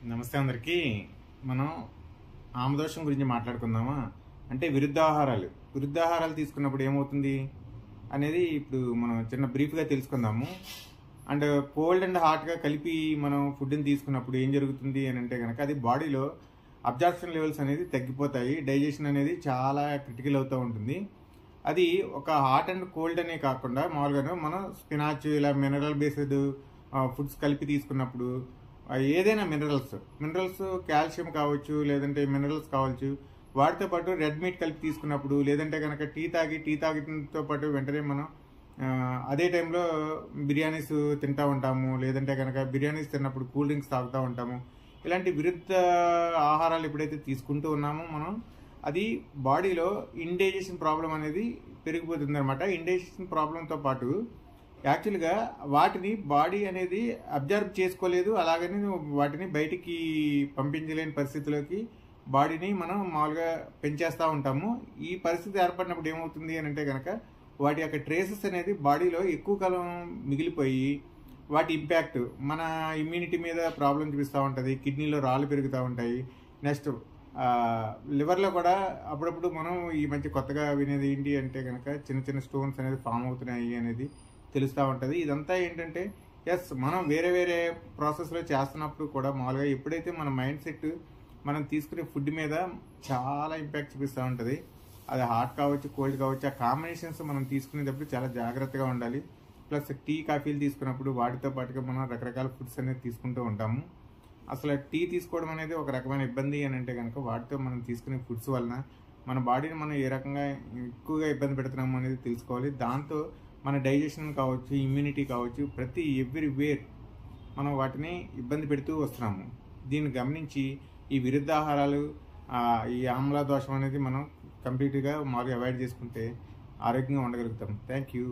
నమస్తే అందరికీ. మనం ఆమదోషం గురించి మాట్లాడుకుందామా? అంటే విరుద్ధాహారాలు తీసుకున్నప్పుడు ఏమవుతుంది అనేది ఇప్పుడు మనం చిన్న బ్రీఫ్గా తెలుసుకుందాము. అండ్ కోల్డ్ అండ్ హాట్గా కలిపి మనం ఫుడ్ని తీసుకున్నప్పుడు ఏం జరుగుతుంది అని అంటే కనుక అది బాడీలో అబ్జార్ప్షన్ లెవెల్స్ అనేది తగ్గిపోతాయి. డైజెషన్ అనేది చాలా క్రిటికల్ అవుతూ ఉంటుంది. అది ఒక హాట్ అండ్ కోల్డ్ అనే కాకుండా మామూలుగా మనం స్పినాచ్ ఇలా మినరల్ బేస్డ్ ఫుడ్స్ కలిపి తీసుకున్నప్పుడు ఏదైనా మినరల్స్ కాల్షియం కావచ్చు, లేదంటే మినరల్స్ కావచ్చు, వాటితో పాటు రెడ్ మీట్ కలిపి తీసుకున్నప్పుడు, లేదంటే కనుక టీ తాగితో పాటు వెంటనే మనం అదే టైంలో బిర్యానీస్ తింటూ ఉంటాము, లేదంటే కనుక బిర్యానీస్ తిన్నప్పుడు కూల్ డ్రింక్స్ తాగుతూ ఉంటాము. ఇలాంటి విరుద్ధ ఆహారాలు ఎప్పుడైతే తీసుకుంటూ ఉన్నామో మనం అది బాడీలో ఇండైజెషన్ ప్రాబ్లం అనేది పెరిగిపోతుంది అనమాట. ఇండైజెషన్ ప్రాబ్లంతో పాటు యాక్చువల్గా వాటిని బాడీ అనేది అబ్జర్వ్ చేసుకోలేదు, అలాగని వాటిని బయటికి పంపించలేని పరిస్థితిలోకి బాడీని మనం మామూలుగా పెంచేస్తూ ఉంటాము. ఈ పరిస్థితి ఏర్పడినప్పుడు ఏమవుతుంది అని అంటే కనుక వాటి యొక్క ట్రేసెస్ అనేది బాడీలో ఎక్కువ కాలం మిగిలిపోయి వాటి ఇంపాక్ట్ మన ఇమ్యూనిటీ మీద ప్రాబ్లం చూపిస్తూ ఉంటుంది. కిడ్నీలో రాళ్ళు పెరుగుతూ ఉంటాయి. నెక్స్ట్ లివర్లో కూడా అప్పుడప్పుడు మనం ఈ మధ్య కొత్తగా వినేది ఏంటి అంటే కనుక చిన్న చిన్న స్టోన్స్ అనేది ఫామ్ అవుతున్నాయి అనేది తెలుస్తూ ఉంటుంది. ఇదంతా ఏంటంటే మనం వేరే ప్రాసెస్లో చేస్తున్నప్పుడు కూడా మామూలుగా ఎప్పుడైతే మన మైండ్ సెట్ మనం తీసుకునే ఫుడ్ మీద చాలా ఇంపాక్ట్ చూపిస్తూ ఉంటుంది. అది హాట్ కావచ్చు, కోల్డ్ కావచ్చు, ఆ కాంబినేషన్స్ మనం తీసుకునేటప్పుడు చాలా జాగ్రత్తగా ఉండాలి. ప్లస్ టీ కాఫీలు తీసుకున్నప్పుడు వాటితో పాటుగా మనం రకరకాల ఫుడ్స్ అనేది తీసుకుంటూ ఉంటాము. అసలు టీ తీసుకోవడం అనేది ఒక రకమైన ఇబ్బంది అని అంటే కనుక వాటితో మనం తీసుకునే ఫుడ్స్ వలన మన బాడీని మనం ఏ రకంగా ఎక్కువగా ఇబ్బంది పెడుతున్నాము అనేది తెలుసుకోవాలి. దాంతో మన డైజెషన్ కావచ్చు, ఇమ్యూనిటీ కావచ్చు, ప్రతి ఎవ్రీవేర్ మనం వాటిని ఇబ్బంది పెడుతూ వస్తున్నాము. దీన్ని గమనించి ఈ విరుద్ధాహారాలు, ఈ ఆమ్ల దోషం అనేది మనం కంప్లీట్గా మామూలుగా అవాయిడ్ చేసుకుంటే ఆరోగ్యంగా ఉండగలుగుతాం. Thank you.